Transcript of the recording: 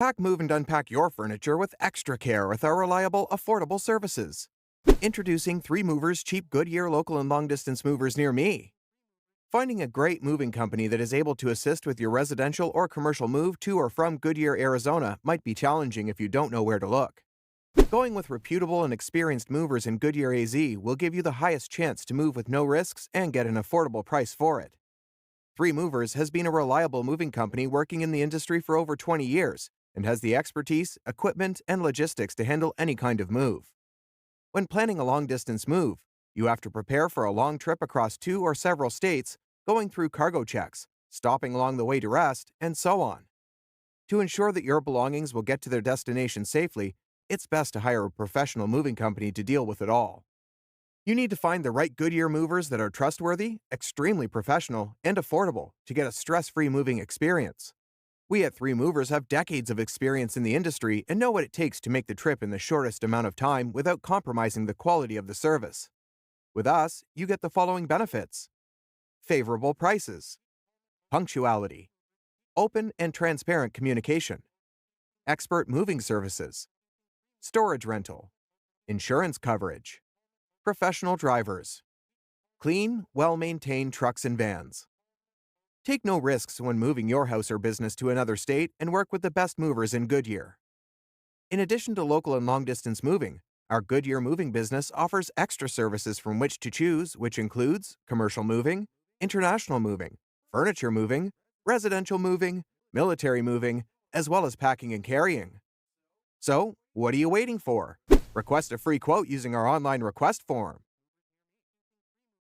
Pack, move, and unpack your furniture with extra care with our reliable, affordable services. Introducing 3 Movers cheap Goodyear local and long-distance movers near me. Finding a great moving company that is able to assist with your residential or commercial move to or from Goodyear, Arizona might be challenging if you don't know where to look. Going with reputable and experienced movers in Goodyear AZ will give you the highest chance to move with no risks and get an affordable price for it. 3 Movers has been a reliable moving company working in the industry for over 20 years and has the expertise, equipment, and logistics to handle any kind of move. When planning a long-distance move, you have to prepare for a long trip across 2 or several states, going through cargo checks, stopping along the way to rest, and so on. To ensure that your belongings will get to their destination safely, it's best to hire a professional moving company to deal with it all. You need to find the right Goodyear movers that are trustworthy, extremely professional, and affordable to get a stress-free moving experience. We at 3 Movers have decades of experience in the industry and know what it takes to make the trip in the shortest amount of time without compromising the quality of the service. With us, you get the following benefits: favorable prices, punctuality, open and transparent communication, expert moving services, storage rental, insurance coverage, professional drivers, clean, well-maintained trucks and vans. Take no risks when moving your house or business to another state and work with the best movers in Goodyear. In addition to local and long-distance moving, our Goodyear moving business offers extra services from which to choose, which includes commercial moving, international moving, furniture moving, residential moving, military moving, as well as packing and carrying. So, what are you waiting for? Request a free quote using our online request form.